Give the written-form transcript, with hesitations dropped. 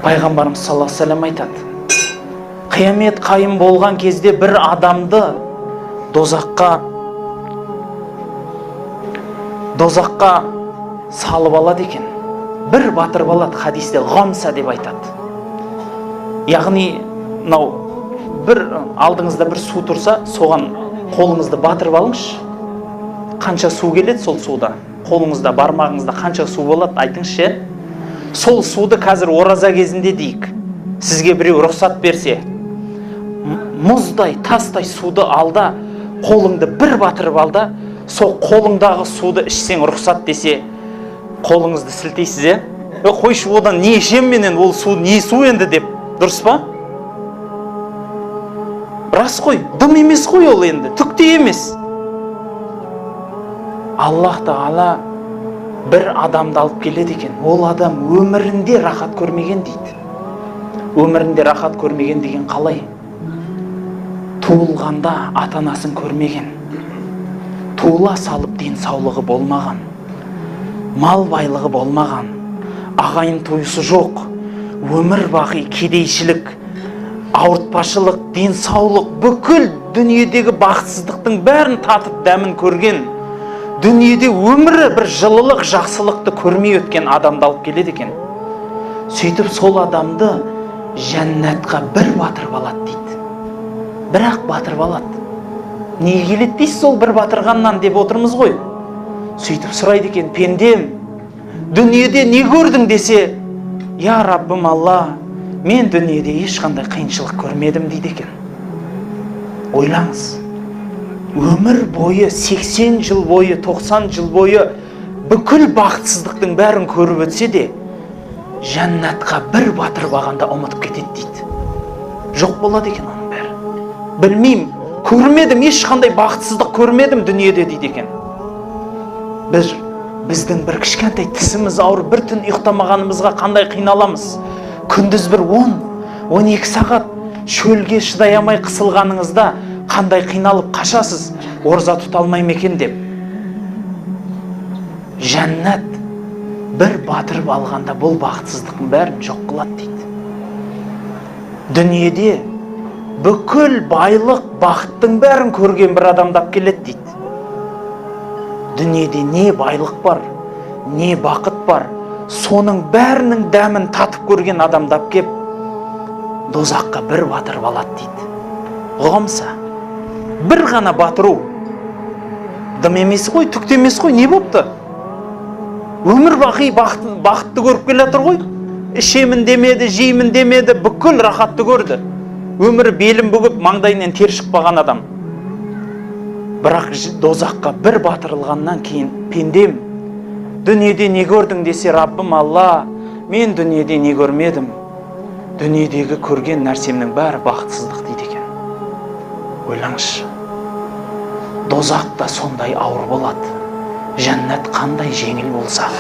Пайғамбарымыз саллаллаху алейхи вассалам айтады, қиямет қайым болған кезде бір адамды дозаққа салып алады екен. Бір батырып алады, хадисте ғамса деп айтады. Яғни, бір алдыңызда бір су тұрса, соған қолыңызды батырып алыңызшы. Қанша су келеді сол суда? Қолыңызда, бармағыңызда қанша су болады, айтыңызшы. Сол суды қазір ораза кезінде дейік, сізге біреу рұқсат берсе, мұздай, тастай суды алда, қолыңды бір батырып алда, сол қолыңдағы суды ішсең рұқсат десе, қолыңызды сілтейсіз, қойшы, одан не ішем менен, ол су не су енді деп, дұрыс па? Рас қой, дым емес қой ол енді, түкте емес. Аллах Тағала бір адамды алып келеді екен. Ол адам өмірінде рахат көрмеген дейді. Өмірінде рахат көрмеген деген қалай? Туылғанда ата-анасын көрмеген. Туыла салып денсаулығы болмаған. Мал байлығы болмаған. Ағайын туысы жоқ. Өмір бақи кедейшілік, ауыртпашылық, денсаулық, бүкіл дүниедегі бақытсыздықтың бәрін татып дәмін көрген. Дүниеде өмірі бір жылылық, жақсылықты көрмей өткен адамды алып келеді екен. Сөйтіп сол адамды жәннатқа бір батырып алады дейді. Бірақ батырып алады. Не келеді дейсіз сол бір батырғаннан деп отырмыз ғой. Сөйтіп сұрайды екен, пендем, дүниеде не көрдің десе, я Раббым Алла, мен дүниеде ешқандай қиыншылық көрмедім дейді екен. Ойлаңыз. Өмір бойы, 80 жыл бойы, 90 жыл бойы бүкіл бақытсыздықтың бәрін көріп өтсе де, жәннатқа бір батырып алғанда ұмытып кетеді дейді. Жоқ болады екен оның бәрі. Білмеймін, көрмедім, ешқандай бақытсыздық көрмедім дүниеде дейді екен. Біздің бір кішкентай тісіміз ауыр, бір түн ұйықтамағанымызға қандай қиналамыз. Күндіз бір 10-12 сағат шөлге шыдай алмай қысылғаныңызда қандай қиналып қашасыз, ораза тұта алмаймын екен деп. Жәннат бір батырып алғанда бұл бақытсыздықтың бәрін жоқ қылады дейді. Дүниеде бүкіл байлық, бақыттың бәрін көрген бір адамды алып келеді дейді. Дүниеде не байлық бар, не бақыт бар, соның бәрінің дәмін татып көрген адамды алып кеп, дозаққа бір батырып алады дейді. Ғамса, бір ғана батыру. Дым емес қой, түкте емес қой, не бопты? Өмір бақи бақытты көріп келе жатыр ғой. Ішемін демеді, жеймін демеді, бүкіл рахатты көрді. Өмірі белін бүгіп, маңдайынан тер шықпаған адам. Бірақ дозаққа бір батырылғаннан кейін, пендем, дүниеде не көрдің десе, Раббым Алла, мен дүниеде не көрмедім. Дүниедегі көрген нәрсемнің бәрі бақытсыздық дейді екен. Ойлаңызшы, дозақ та сондай ауыр болады. Жәннат қандай жеңіл болса.